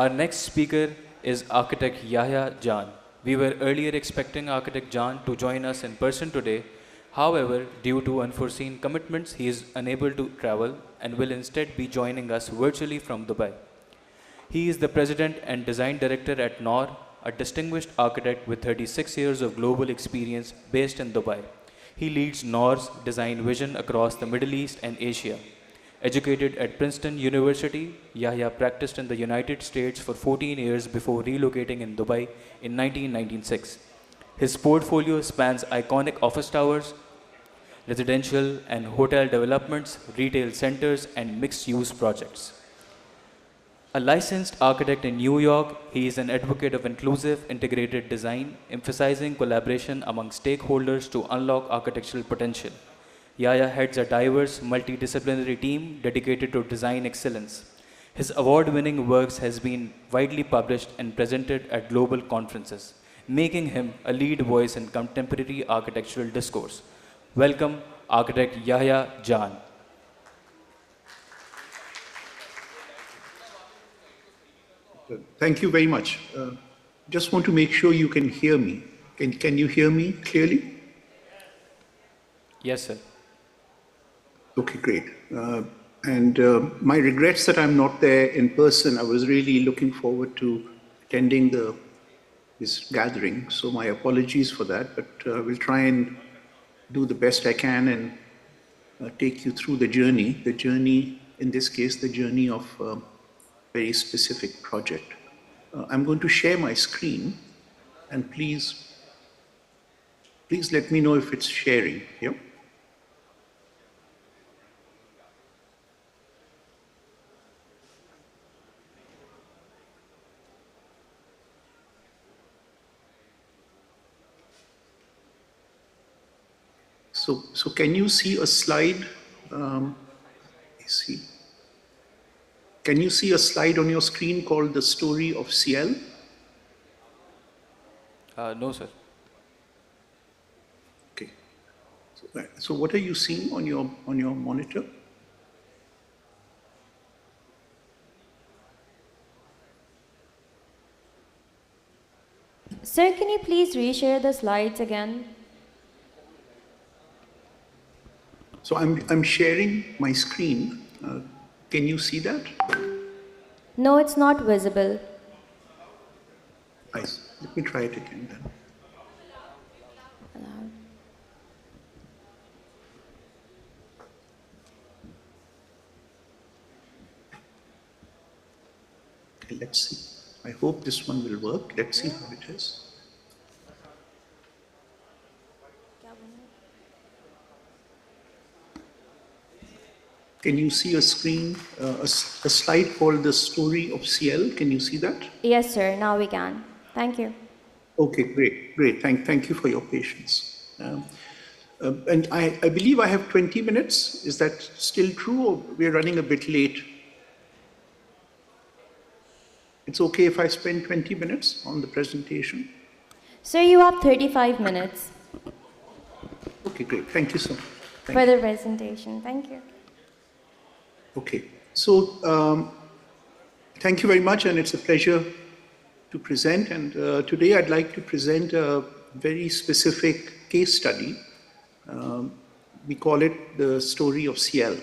Our next speaker is architect Yahya Jan. We were earlier expecting architect Jan to join us in person today. However, due to unforeseen commitments, he is unable to travel and will instead be joining us virtually from Dubai. He is the president and design director at Noor, a distinguished architect with 36 years of global experience based in Dubai. He leads Noor's design vision across the Middle East and Asia. Educated at Princeton University, Yahya practiced in the United States for 14 years before relocating in Dubai in 1996. His portfolio spans iconic office towers, residential and hotel developments, retail centers, and mixed-use projects. A licensed architect in New York, he is an advocate of inclusive, integrated design, emphasizing collaboration among stakeholders to unlock architectural potential. Yahya heads a diverse, multidisciplinary team dedicated to design excellence. His award-winning works has been widely published and presented at global conferences, making him a lead voice in contemporary architectural discourse. Welcome, architect Yahya Jan. Thank you very much. Just want to make sure you can hear me. Can you hear me clearly? Yes, sir. Okay, great. My regrets that I'm not there in person. I was really looking forward to attending this gathering. So my apologies for that, but we'll try and do the best I can and take you through the journey. The journey, in this case, the journey of very specific project. I'm going to share my screen, and please let me know if it's sharing. Yeah. So can you see a slide? See. Can you see a slide on your screen called The Story of CL? No, sir. Okay. So what are you seeing on your monitor? Sir, can you please reshare the slides again? So I'm sharing my screen. Can you see that? No, it's not visible. Nice. Let me try it again then. Okay, let's see. I hope this one will work. Let's see how it is. Can you see a screen, a slide called The Story of CL? Can you see that? Yes, sir. Now we can. Thank you. Okay, great. Thank you for your patience. And I believe I have 20 minutes. Is that still true, or we're running a bit late? It's okay if I spend 20 minutes on the presentation? Sir, you have 35 minutes. Okay, great. Thank you so much. For the presentation. Thank you. Okay, so thank you very much, and it's a pleasure to present. And today I'd like to present a very specific case study. We call it The Story of CL.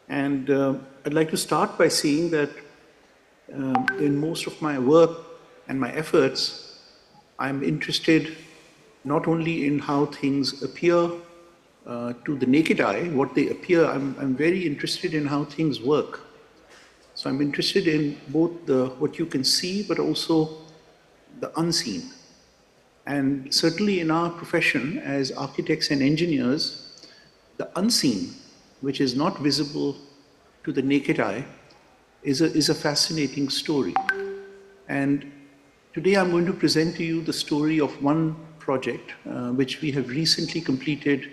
And I'd like to start by saying that in most of my work and my efforts, I'm interested not only in how things appear to the naked eye, what they appear. I'm very interested in how things work. So I'm interested in both what you can see, but also the unseen. And certainly in our profession as architects and engineers, the unseen, which is not visible to the naked eye, is a fascinating story. And today I'm going to present to you the story of one project which we have recently completed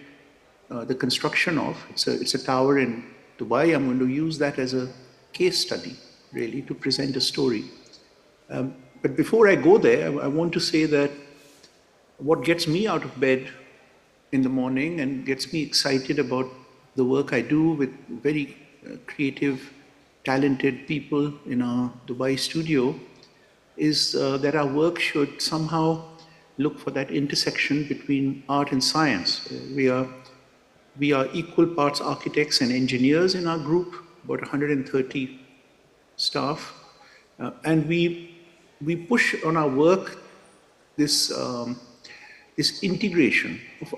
the construction of. It's a tower in Dubai. I'm going to use that as a case study, really, to present a story. But before I go there, I want to say that what gets me out of bed in the morning and gets me excited about the work I do with very creative talented people in our Dubai studio is that our work should somehow look for that intersection between art and science. We are equal parts architects and engineers in our group, about 130 staff, and we push on our work this this integration of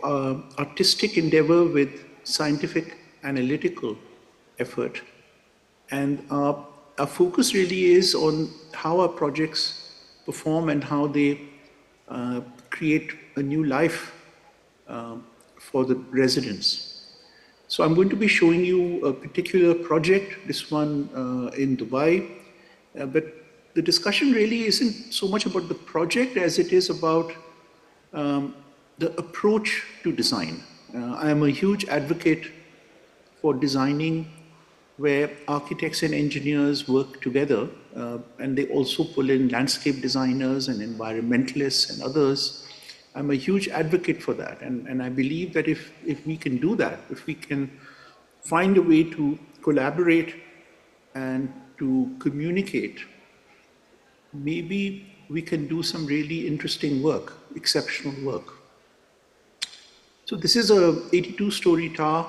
artistic endeavor with scientific analytical effort. And our focus really is on how our projects perform and how they create a new life for the residents. So I'm going to be showing you a particular project, this one in Dubai, but the discussion really isn't so much about the project as it is about the approach to design. I am a huge advocate for designing where architects and engineers work together, and they also pull in landscape designers and environmentalists and others. I'm a huge advocate for that, and I believe that if we can do that, if we can find a way to collaborate and to communicate, maybe we can do some really interesting work, exceptional work. So this is a 82-story tower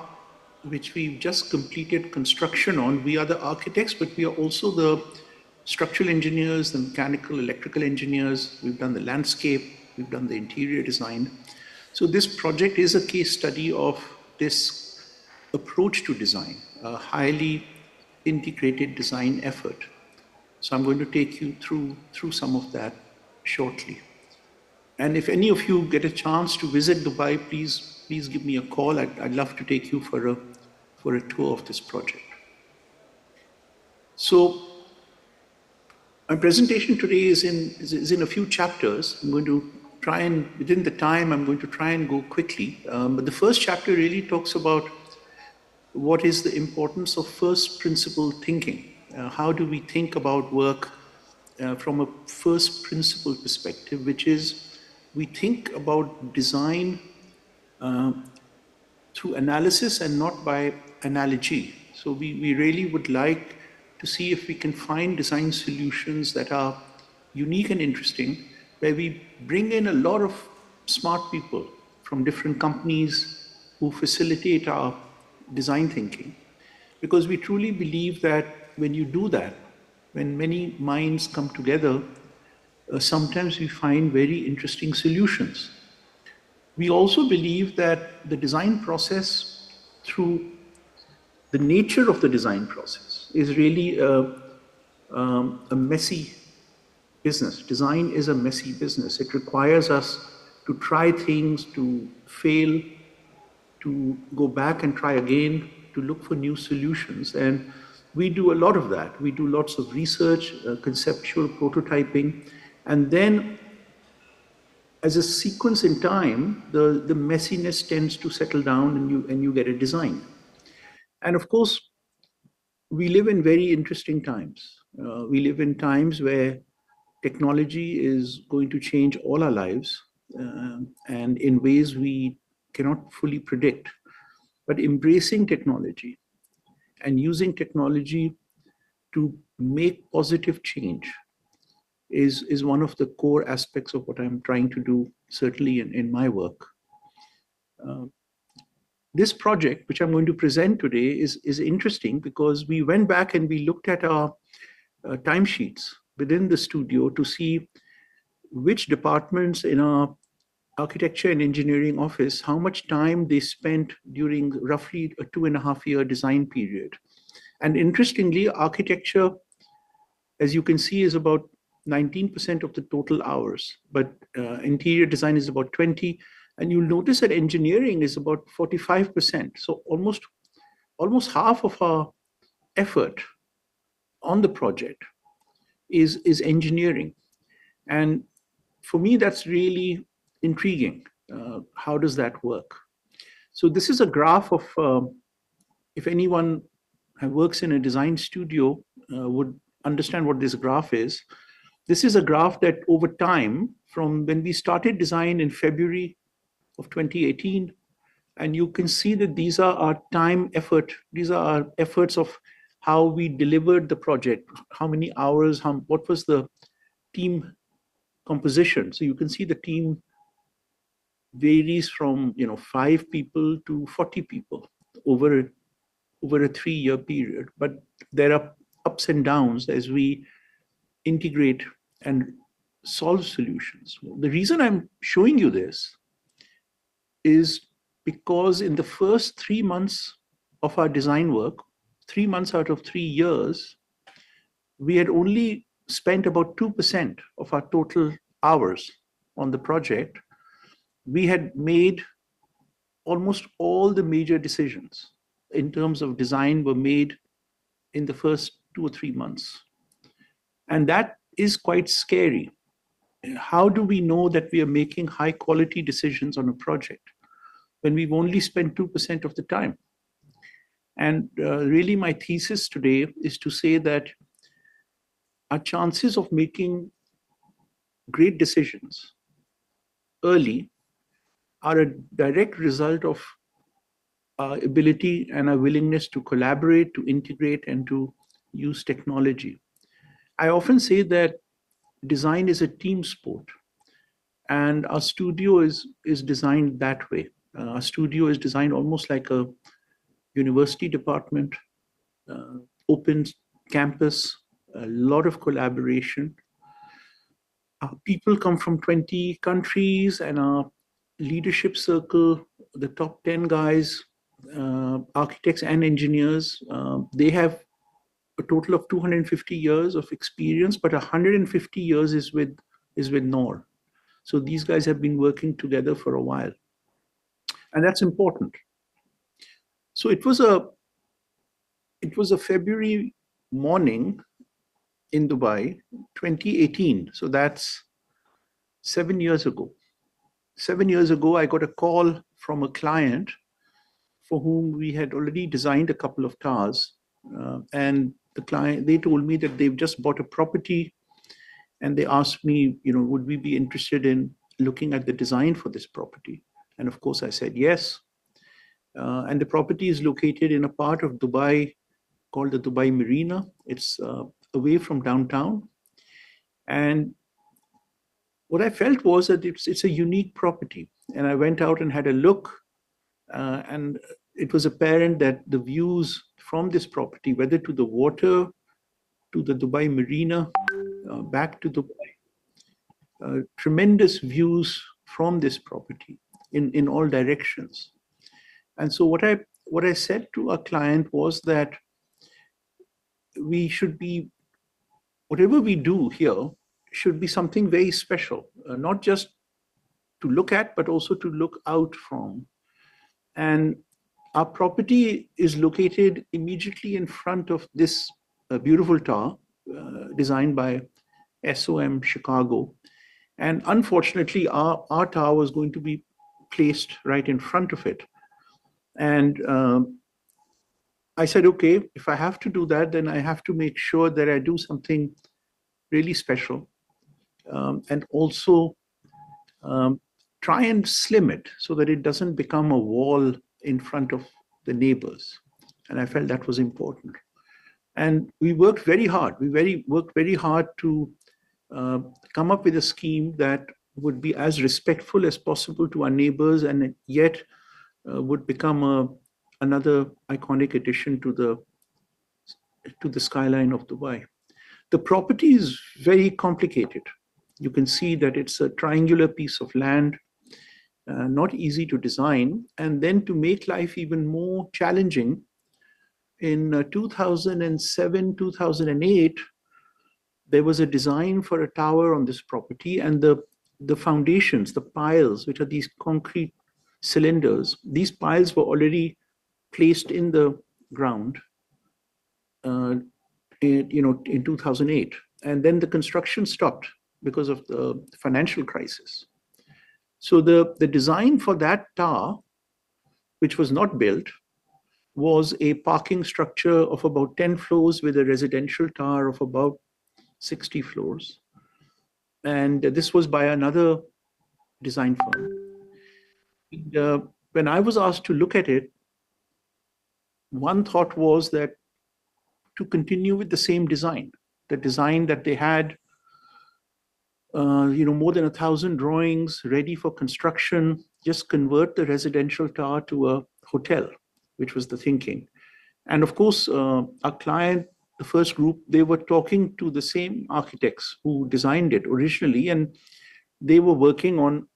which we've just completed construction on. We are the architects, but we are also the structural engineers, the mechanical, electrical engineers. We've done the landscape, we've done the interior design. So this project is a case study of this approach to design, a highly integrated design effort. So I'm going to take you through some of that shortly. And if any of you get a chance to visit Dubai, please give me a call. I'd love to take you for a tour of this project. So my presentation today is in a few chapters. I'm going to try and, within the time, I'm going to try and go quickly. But the first chapter really talks about what is the importance of first principle thinking. How do we think about work from a first principle perspective, which is we think about design through analysis and not by analogy. So we really would like to see if we can find design solutions that are unique and interesting, where we bring in a lot of smart people from different companies who facilitate our design thinking. Because we truly believe that when you do that, when many minds come together, sometimes we find very interesting solutions. We also believe that the design process, through the nature of the design process, is really a messy business. Design is a messy business. It requires us to try things, to fail, to go back and try again, to look for new solutions. And we do a lot of that. We do lots of research, conceptual prototyping, and then as a sequence in time, the messiness tends to settle down and you get a design. And of course, we live in very interesting times. We live in times where technology is going to change all our lives and in ways we cannot fully predict. But embracing technology and using technology to make positive change is one of the core aspects of what I'm trying to do, certainly in my work. This project, which I'm going to present today, is interesting because we went back and we looked at our timesheets within the studio to see which departments in our architecture and engineering office, how much time they spent during roughly a 2.5-year design period. And interestingly, architecture, as you can see, is about 19% of the total hours, but interior design is about 20%. And you'll notice that engineering is about 45%. So almost half of our effort on the project is engineering. And for me, that's really intriguing. How does that work? So this is a graph of, if anyone who works in a design studio would understand what this graph is. This is a graph that over time, from when we started design in February of 2018, and you can see that these are our time effort. These are our efforts of how we delivered the project, how many hours, what was the team composition. So you can see the team varies from 5 people to 40 people over a 3-year period. But there are ups and downs as we integrate and solve solutions. The reason I'm showing you this is because in the first 3 months of our design work, 3 months out of 3 years, we had only spent about 2% of our total hours on the project. We had made almost all the major decisions in terms of design were made in the first 2 or 3 months. And that is quite scary. How do we know that we are making high quality decisions on a project when we've only spent 2% of the time? And really my thesis today is to say that our chances of making great decisions early are a direct result of our ability and our willingness to collaborate, to integrate, and to use technology. I often say that design is a team sport, and our studio is designed that way. Our studio is designed almost like a university department, open campus, a lot of collaboration. People come from 20 countries, and our leadership circle, the top 10 guys, architects and engineers, they have a total of 250 years of experience, but 150 years is with Noor. So these guys have been working together for a while, and that's important. So it was a February morning in Dubai, 2018. So that's 7 years ago. 7 years ago, I got a call from a client for whom we had already designed a couple of towers. And the client, they told me that they've just bought a property, and they asked me, would we be interested in looking at the design for this property? And of course, I said yes. And the property is located in a part of Dubai called the Dubai Marina. It's away from downtown. And what I felt was that it's a unique property. And I went out and had a look, and it was apparent that the views from this property, whether to the water, to the Dubai Marina, back to Dubai, tremendous views from this property in all directions. And so what I said to our client was that we should be, whatever we do here should be something very special, not just to look at, but also to look out from. And our property is located immediately in front of this beautiful tower designed by SOM Chicago. And unfortunately, our tower was going to be placed right in front of it. And I said, okay, if I have to do that, then I have to make sure that I do something really special, and also try and slim it so that it doesn't become a wall in front of the neighbors. And I felt that was important. And we worked very hard. We worked very hard to come up with a scheme that would be as respectful as possible to our neighbors, and yet would become another iconic addition to the skyline of Dubai. The property is very complicated. You can see that it's a triangular piece of land, not easy to design. And then to make life even more challenging, in 2007, 2008, there was a design for a tower on this property, and the foundations, the piles, which are these concrete cylinders, these piles were already placed in the ground in 2008. And then the construction stopped because of the financial crisis. So the design for that tower, which was not built, was a parking structure of about 10 floors with a residential tower of about 60 floors. And this was by another design firm. And, when I was asked to look at it, one thought was that to continue with the same design, the design that they had, more than 1,000 drawings ready for construction, just convert the residential tower to a hotel, which was the thinking. And of course, our client, the first group, they were talking to the same architects who designed it originally, and they were working on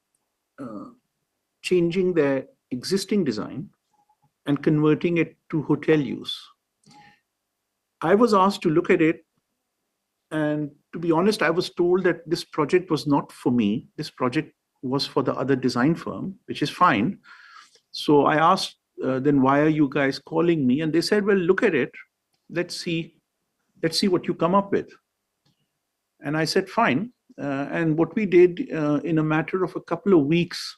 changing their existing design and converting it to hotel use. I was asked to look at it, and to be honest, I was told that this project was not for me. This project was for the other design firm, which is fine. So I asked, then why are you guys calling me? And they said, well, look at it. Let's see what you come up with. And I said, fine. And what we did in a matter of a couple of weeks,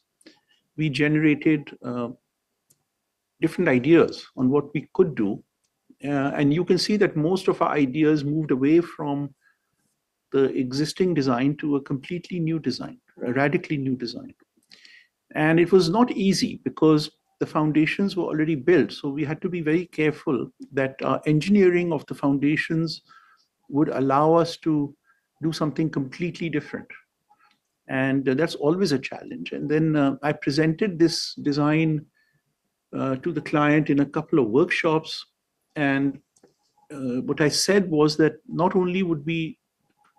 we generated different ideas on what we could do. And you can see that most of our ideas moved away from the existing design to a completely new design, a radically new design. And it was not easy because the foundations were already built. So we had to be very careful that our engineering of the foundations would allow us to do something completely different. And that's always a challenge. And then I presented this design to the client in a couple of workshops. And what I said was that not only would we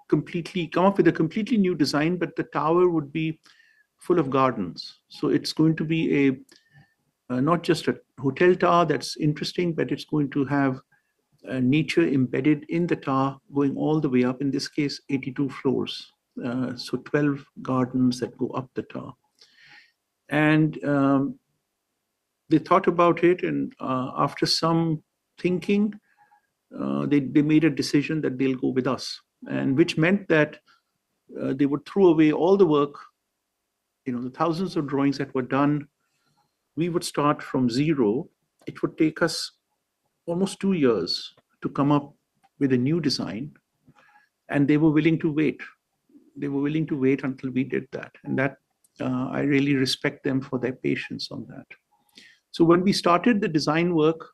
completely come up with a completely new design, but the tower would be full of gardens. So it's going to be not just a hotel tower that's interesting, but it's going to have nature embedded in the tower going all the way up, in this case, 82 floors. So 12 gardens that go up the tower. And they thought about it, and after some thinking, they made a decision that they'll go with us, and which meant that they would throw away all the work, the thousands of drawings that were done. We would start from zero. It would take us almost 2 years to come up with a new design, and they were willing to wait. They were willing to wait until we did that, and that I really respect them for their patience on that. So when we started the design work,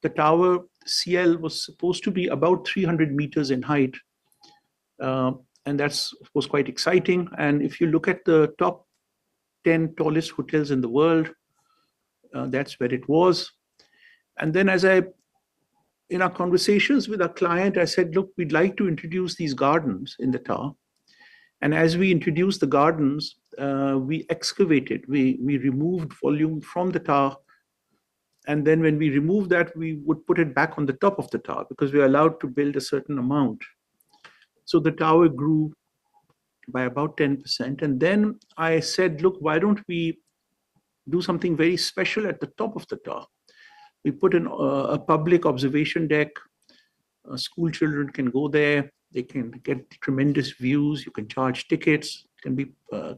the tower CL was supposed to be about 300 meters in height. And that's, of course, quite exciting. And if you look at the top 10 tallest hotels in the world, that's where it was. And then in our conversations with our client, I said, look, we'd like to introduce these gardens in the tower. And as we introduced the gardens, we excavated, we removed volume from the tower. And then when we removed that, we would put it back on the top of the tower because we are allowed to build a certain amount. So the tower grew by about 10%. And then I said, look, why don't we do something very special at the top of the tower? We put in a public observation deck. School children can go there. They can get tremendous views. You can charge tickets. It can be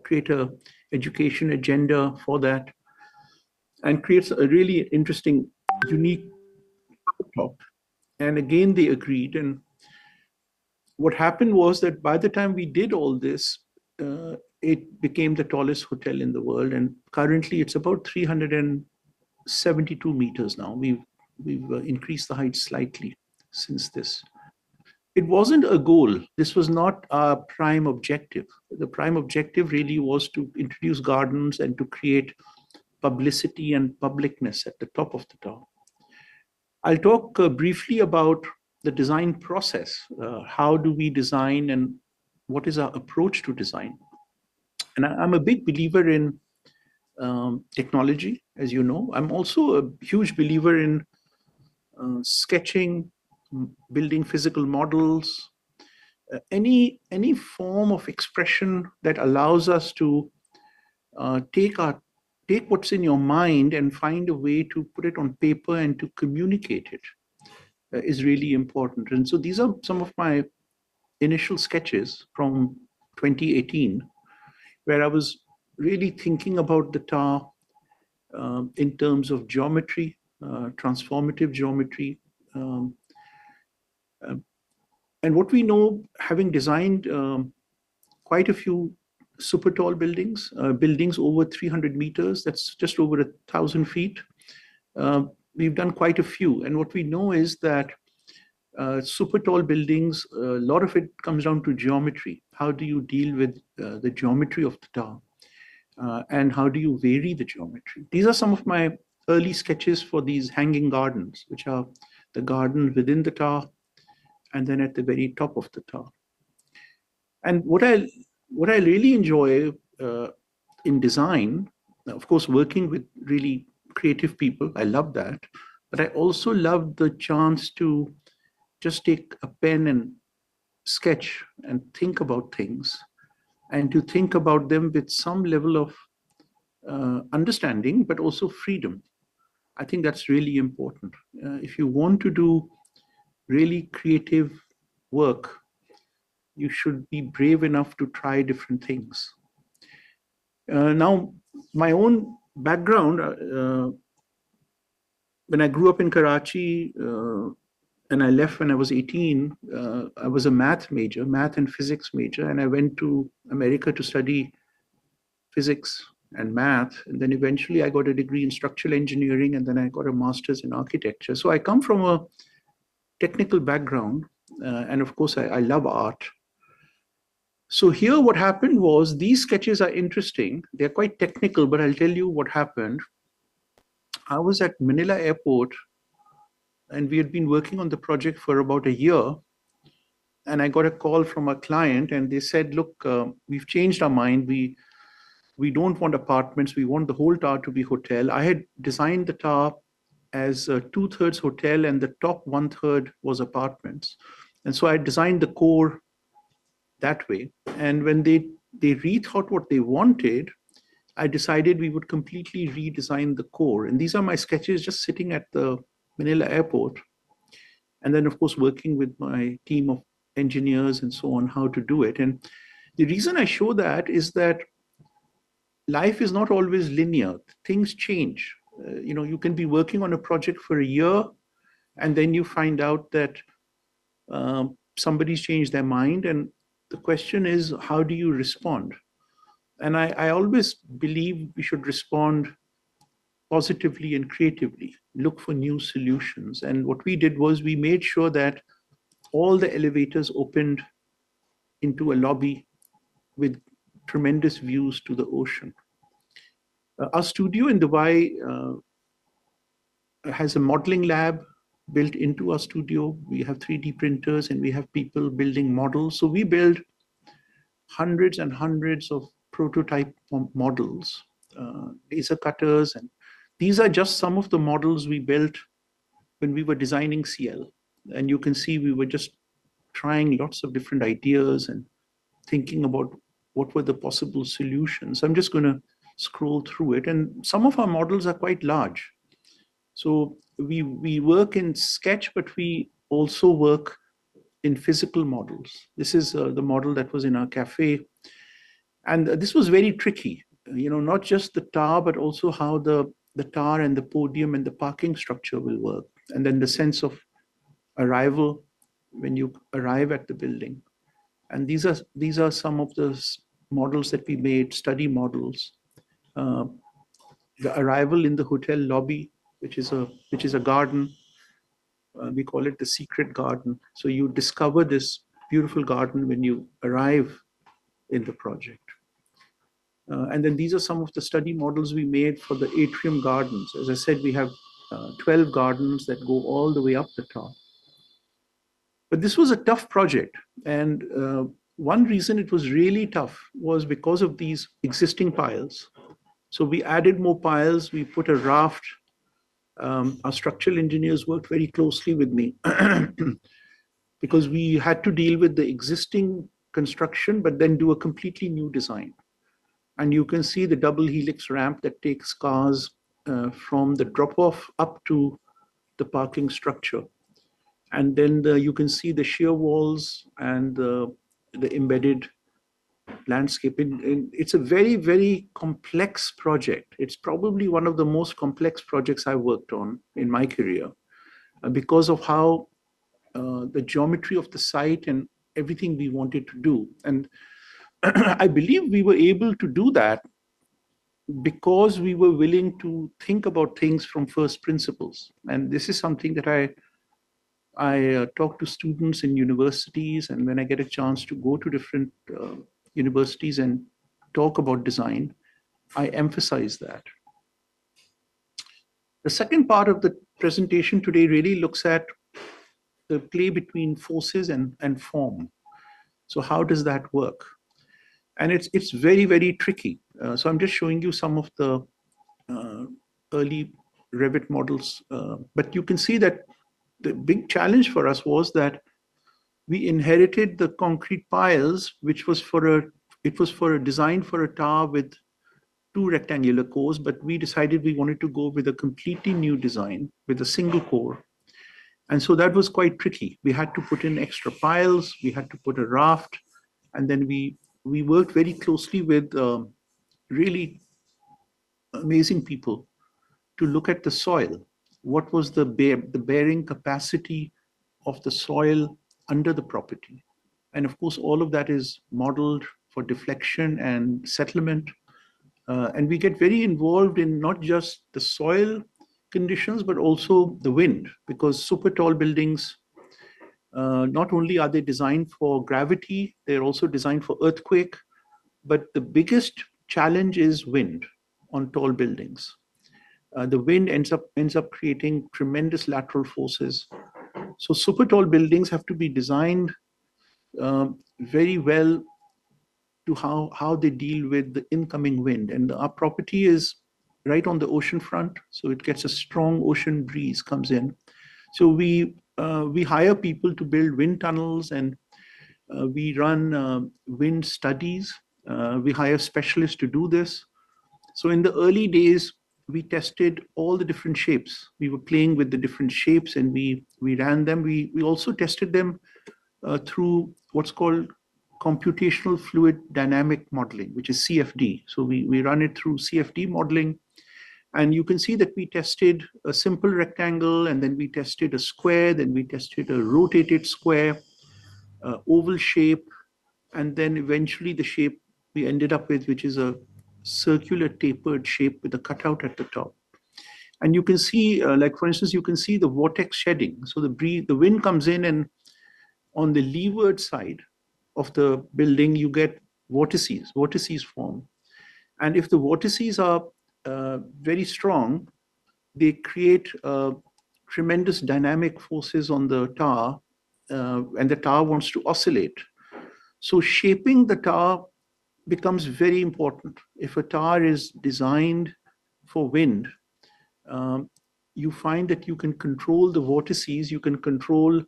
create a education agenda for that, and creates a really interesting, unique top. And again, they agreed. And what happened was that by the time we did all this, it became the tallest hotel in the world. And currently, it's about 372 meters now. We've increased the height slightly since this. It wasn't a goal. This was not our prime objective. The prime objective really was to introduce gardens and to create publicity and publicness at the top of the tower. I'll talk briefly about the design process. How do we design and what is our approach to design? And I'm a big believer in technology, as you know. I'm also a huge believer in sketching, building physical models, any form of expression that allows us to take what's in your mind and find a way to put it on paper and to communicate it is really important. And so these are some of my initial sketches from 2018, where I was really thinking about the tower in terms of geometry, transformative geometry. And what we know, having designed quite a few super tall buildings, buildings over 300 meters, that's just over 1,000 feet, we've done quite a few. And what we know is that super tall buildings, a lot of it comes down to geometry. How do you deal with the geometry of the tower? And how do you vary the geometry? These are some of my early sketches for these hanging gardens, which are the garden within the tower and then at the very top of the tower. And what I really enjoy in design, of course, working with really creative people, I love that. But I also love the chance to just take a pen and sketch and think about things, and to think about them with some level of understanding, but also freedom. I think that's really important. If you want to do really creative work, you should be brave enough to try different things. Now, my own background, when I grew up in Karachi and I left when I was 18, I was a math and physics major, and I went to America to study physics and math. And then eventually I got a degree in structural engineering, and then I got a master's in architecture. So I come from a technical background, and of course I love art. So here what happened was, these sketches are interesting. They're quite technical, but I'll tell you what happened. I was at Manila Airport, and we had been working on the project for about a year. And I got a call from a client, and they said, look, we've changed our mind. We don't want apartments. We want the whole tower to be hotel. I had designed the tower as 2/3 hotel, and the top 1/3 was apartments. And so I designed the core that way. And when they rethought what they wanted, I decided we would completely redesign the core. And these are my sketches just sitting at the Manila Airport. And then, of course, working with my team of engineers and so on, how to do it. And the reason I show that is that life is not always linear. Things change. You can be working on a project for a year, and then you find out that somebody's changed their mind. And the question is, how do you respond? And I always believe we should respond positively and creatively, look for new solutions. And what we did was, we made sure that all the elevators opened into a lobby with tremendous views to the ocean. Our studio in Dubai has a modeling lab built into our studio. We have 3D printers, and we have people building models. So we build hundreds and hundreds of prototype models, laser cutters. And these are just some of the models we built when we were designing CL. And you can see we were just trying lots of different ideas and thinking about what were the possible solutions. I'm just going to scroll through it. And some of our models are quite large. So we work in sketch, but we also work in physical models. This is the model that was in our cafe. And this was very tricky, not just the tower, but also how the tower and the podium and the parking structure will work. And then the sense of arrival when you arrive at the building. And these are some of the models that we made, study models. The arrival in the hotel lobby, which is a garden. We call it the secret garden. So you discover this beautiful garden when you arrive in the project. And then these are some of the study models we made for the atrium gardens. As I said, we have 12 gardens that go all the way up the top. But this was a tough project. And one reason it was really tough was because of these existing piles. So we added more piles, we put a raft. Our structural engineers worked very closely with me because we had to deal with the existing construction, but then do a completely new design. And you can see the double helix ramp that takes cars from the drop-off up to the parking structure. And then you can see the shear walls and the embedded landscape. It's a very, very complex project. It's probably one of the most complex projects I worked on in my career because of how the geometry of the site and everything we wanted to do. And I believe we were able to do that because we were willing to think about things from first principles. And this is something that I talk to students in universities, and when I get a chance to go to different universities and talk about design, I emphasize that. The second part of the presentation today really looks at the play between forces and form. So how does that work? And it's very, very tricky. So I'm just showing you some of the early Revit models. But you can see that the big challenge for us was that we inherited the concrete piles, which was for a design for a tower with two rectangular cores, but we decided we wanted to go with a completely new design with a single core. And so that was quite tricky. We had to put in extra piles, we had to put a raft, and then we worked very closely with really amazing people to look at the soil. What was the bearing capacity of the soil under the property? And of course, all of that is modeled for deflection and settlement. And we get very involved in not just the soil conditions, but also the wind, because super tall buildings, not only are they designed for gravity, they're also designed for earthquake. But the biggest challenge is wind on tall buildings. The wind ends up creating tremendous lateral forces. So super tall buildings have to be designed very well to how they deal with the incoming wind. And our property is right on the ocean front, so it gets a strong ocean breeze comes in. So we hire people to build wind tunnels, and we run wind studies. We hire specialists to do this. So in the early days, we tested all the different shapes. We were playing with the different shapes, and we ran them. We also tested them through what's called computational fluid dynamic modeling, which is CFD. So we run it through CFD modeling. And you can see that we tested a simple rectangle, and then we tested a square, then we tested a rotated square, oval shape, and then eventually the shape we ended up with, which is a circular tapered shape with a cutout at the top. And you can see, like for instance, you can see the vortex shedding. So the wind comes in, and on the leeward side of the building, you get vortices form. And if the vortices are very strong, they create tremendous dynamic forces on the tower, and the tower wants to oscillate. So shaping the tower becomes very important. If a tower is designed for wind, you find that you can control the vortices, you can control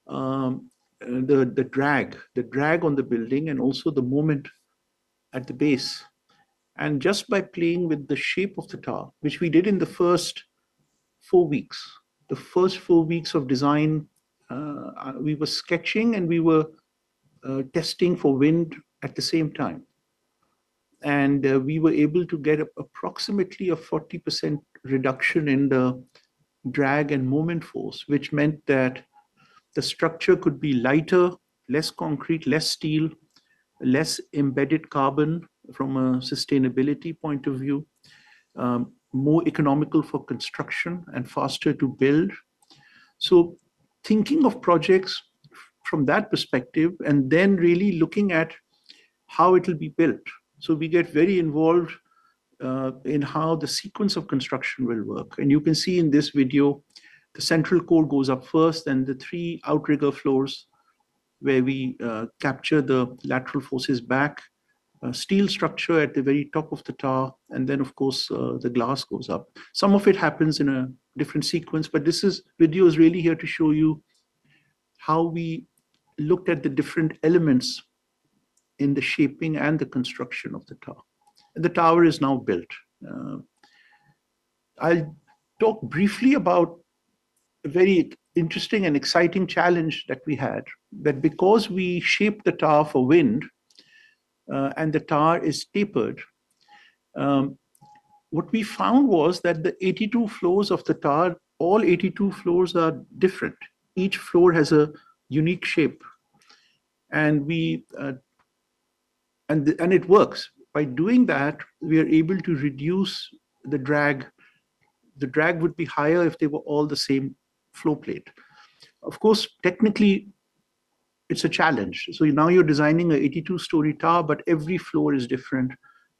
the drag on the building, and also the moment at the base. And just by playing with the shape of the tower, which we did in the first 4 weeks, the first 4 weeks of design, we were sketching and we were testing for wind at the same time. And we were able to get approximately a 40% reduction in the drag and moment force, which meant that the structure could be lighter, less concrete, less steel, less embedded carbon from a sustainability point of view, more economical for construction and faster to build. So thinking of projects from that perspective, and then really looking at how it will be built. So we get very involved in how the sequence of construction will work. And you can see in this video, the central core goes up first, and the 3 outrigger floors where we capture the lateral forces back, steel structure at the very top of the tower, and then of course the glass goes up. Some of it happens in a different sequence, but this video is really here to show you how we looked at the different elements in the shaping and the construction of the tower. And the tower is now built. I'll talk briefly about a very interesting and exciting challenge that we had, that because we shaped the tower for wind and the tower is tapered, what we found was that the 82 floors of the tower, all 82 floors are different. Each floor has a unique shape. And and it works. By doing that, we are able to reduce the drag. The drag would be higher if they were all the same floor plate. Of course, technically, it's a challenge. So now you're designing an 82-story tower, but every floor is different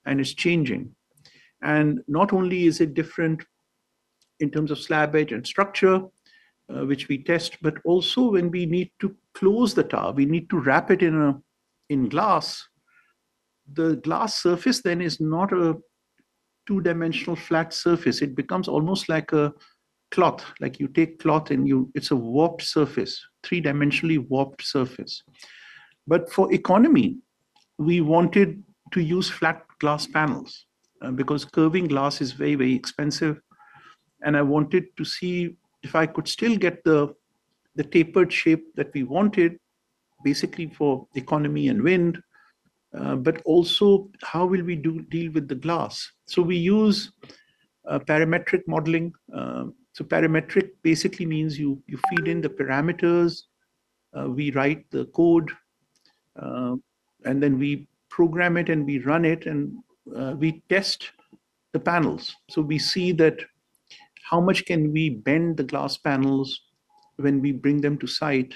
and it's changing. And not only is it different in terms of slab edge and structure, which we test, but also when we need to close the tower, we need to wrap it in glass. The glass surface then is not a two-dimensional flat surface. It becomes almost like a cloth, like you take cloth and it's a warped surface, three-dimensionally warped surface. But for economy, we wanted to use flat glass panels because curving glass is very, very expensive. And I wanted to see if I could still get the tapered shape that we wanted, basically for economy and wind, but also how will we deal with the glass? So we use parametric modeling. So parametric basically means you feed in the parameters, we write the code, and then we program it and we run it, and we test the panels. So we see that how much can we bend the glass panels when we bring them to site.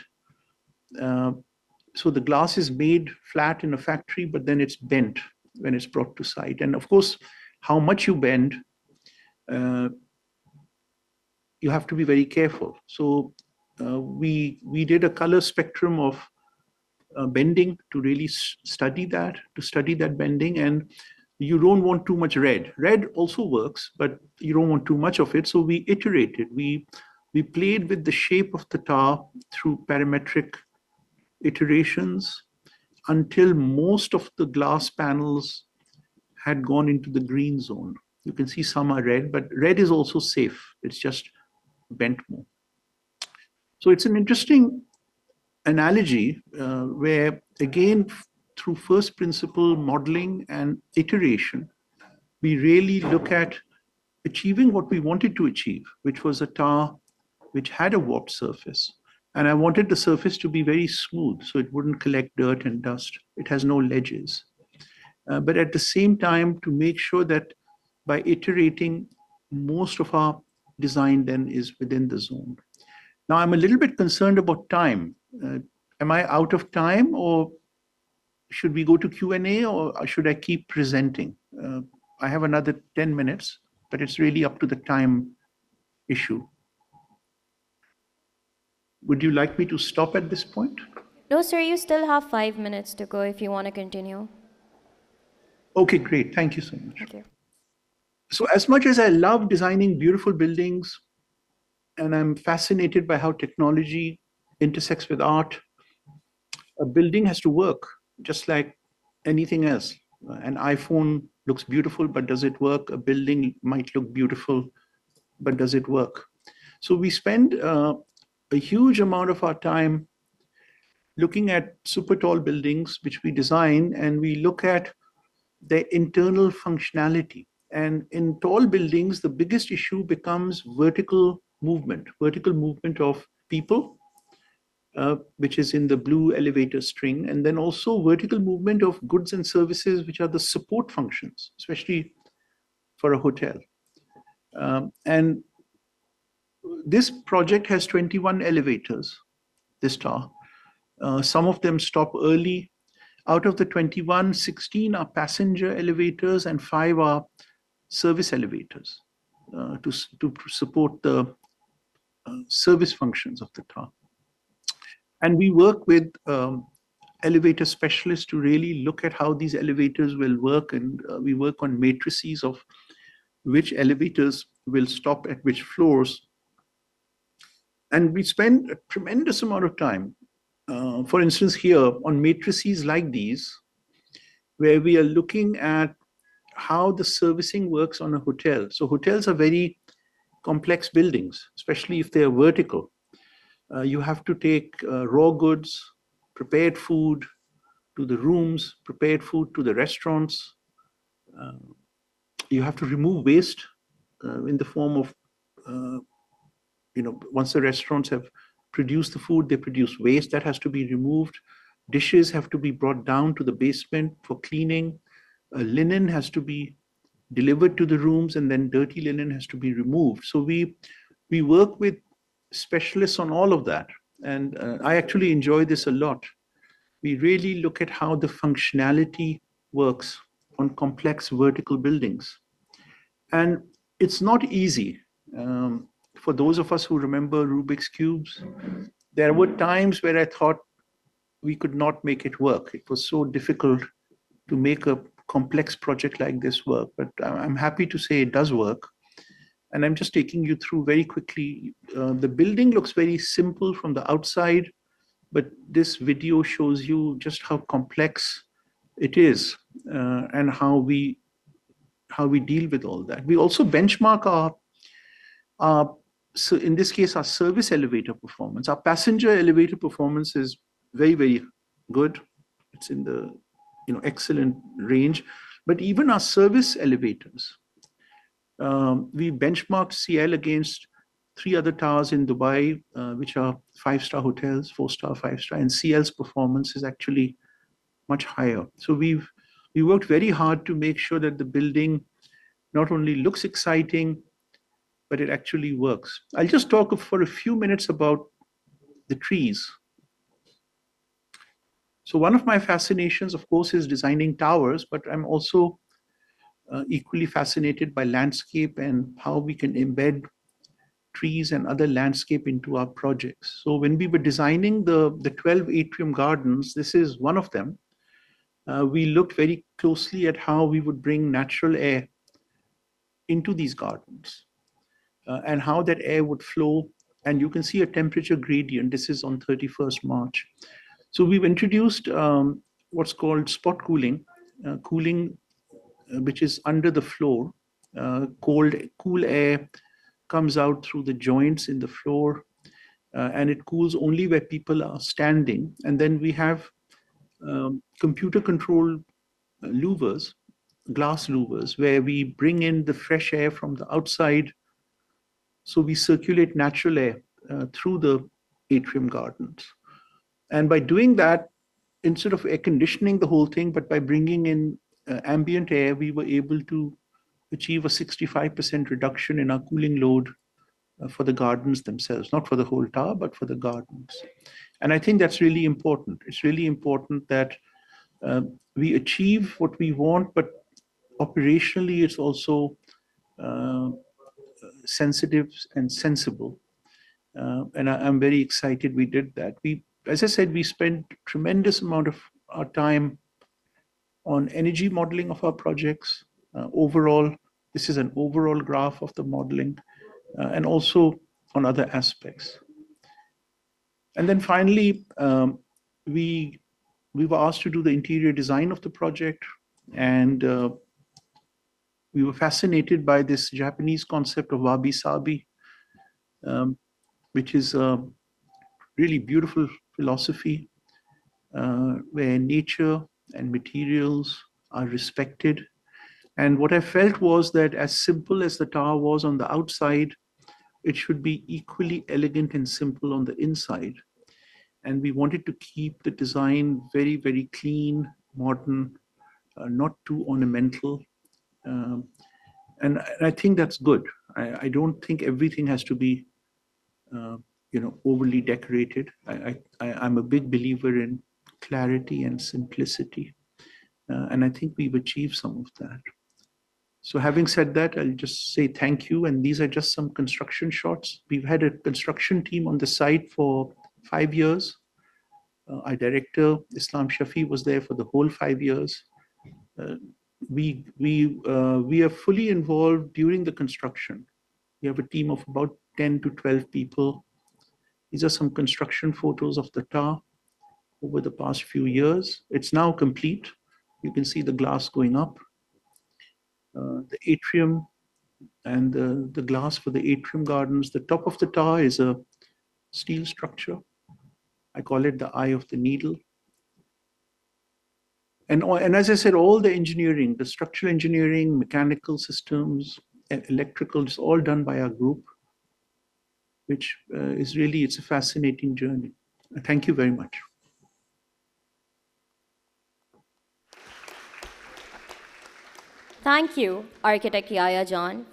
So the glass is made flat in a factory, but then it's bent when it's brought to site. And of course, how much you bend, you have to be very careful. So we did a color spectrum of bending to really study that bending. And you don't want too much red. Red also works, but you don't want too much of it. So we iterated. We played with the shape of the tower through parametric iterations until most of the glass panels had gone into the green zone. You can see some are red, but red is also safe. It's just bent more. So it's an interesting analogy where, again, through first principle modeling and iteration, we really look at achieving what we wanted to achieve, which was a tower which had a warped surface. And I wanted the surface to be very smooth so it wouldn't collect dirt and dust. It has no ledges. But at the same time, to make sure that by iterating, most of our design then is within the zone. Now, I'm a little bit concerned about time. Am I out of time, or should we go to Q&A, or should I keep presenting? I have another 10 minutes, but it's really up to the time issue. Would you like me to stop at this point? No, sir, you still have 5 minutes to go if you want to continue. Okay, great. Thank you so much. Thank you. So as much as I love designing beautiful buildings, and I'm fascinated by how technology intersects with art, a building has to work just like anything else. An iPhone looks beautiful, but does it work? A building might look beautiful, but does it work? So we spend a huge amount of our time looking at super tall buildings, which we design, and we look at their internal functionality. And in tall buildings, the biggest issue becomes vertical movement of people, which is in the blue elevator string, and then also vertical movement of goods and services, which are the support functions, especially for a hotel. And this project has 21 elevators, this tower. Some of them stop early. Out of the 21, 16 are passenger elevators and 5 are service elevators to support the service functions of the tower. And we work with elevator specialists to really look at how these elevators will work, and we work on matrices of which elevators will stop at which floors. And we spend a tremendous amount of time, for instance, here on matrices like these, where we are looking at how the servicing works on a hotel. So hotels are very complex buildings, especially if they are vertical. You have to take raw goods, prepared food to the rooms, prepared food to the restaurants. You have to remove waste in the form of, once the restaurants have produced the food, they produce waste that has to be removed. Dishes have to be brought down to the basement for cleaning. Linen has to be delivered to the rooms, and then dirty linen has to be removed. So we work with specialists on all of that. and I actually enjoy this a lot. We really look at how the functionality works on complex vertical buildings. And it's not easy. For those of us who remember Rubik's Cubes, there were times where I thought we could not make it work. It was so difficult to make a complex project like this work, but I'm happy to say it does work. And I'm just taking you through very quickly. The building looks very simple from the outside, but this video shows you just how complex it is, and how we deal with all that. We also benchmark our so in this case, our service elevator performance. Our passenger elevator performance is very, very good. It's in the excellent range. But even our service elevators, we benchmarked CL against 3 other towers in Dubai, which are 5-star hotels, 4-star, 5-star, and CL's performance is actually much higher. So we worked very hard to make sure that the building not only looks exciting, but it actually works. I'll just talk for a few minutes about the trees. So one of my fascinations, of course, is designing towers, but I'm also equally fascinated by landscape and how we can embed trees and other landscape into our projects. So when we were designing the 12 atrium gardens, this is one of them. We looked very closely at how we would bring natural air into these gardens, and how that air would flow. And you can see a temperature gradient. This is on 31st March. So we've introduced what's called spot cooling, which is under the floor. Cool air comes out through the joints in the floor, and it cools only where people are standing. And then we have computer controlled louvers, glass louvers, where we bring in the fresh air from the outside. So we circulate natural air through the atrium gardens. And by doing that, instead of air conditioning the whole thing, but by bringing in ambient air, we were able to achieve a 65% reduction in our cooling load for the gardens themselves, not for the whole tower, but for the gardens. And I think that's really important. It's really important that we achieve what we want, but operationally, it's also sensitive and sensible. And I'm very excited we did that. As I said, we spent tremendous amount of our time on energy modeling of our projects. Overall, this is an overall graph of the modeling, and also on other aspects. And then finally, we were asked to do the interior design of the project, and we were fascinated by this Japanese concept of wabi-sabi, which is a really beautiful philosophy where nature and materials are respected. And what I felt was that as simple as the tower was on the outside, it should be equally elegant and simple on the inside. And we wanted to keep the design very, very clean, modern, not too ornamental. And I think that's good. I don't think everything has to be, overly decorated. I'm a big believer in clarity and simplicity. And I think we've achieved some of that. So having said that, I'll just say thank you. And these are just some construction shots. We've had a construction team on the site for 5 years. Our director, Islam Shafi, was there for the whole 5 years. We are fully involved during the construction. We have a team of about 10 to 12 people. These are some construction photos of the tower over the past few years. It's now complete. You can see the glass going up. The atrium and the glass for the atrium gardens. The top of the tower is a steel structure. I call it the eye of the needle. And as I said, all the engineering, the structural engineering, mechanical systems, electrical, is all done by our group, which is really, it's a fascinating journey. Thank you very much. Thank you, Architect Yahya John.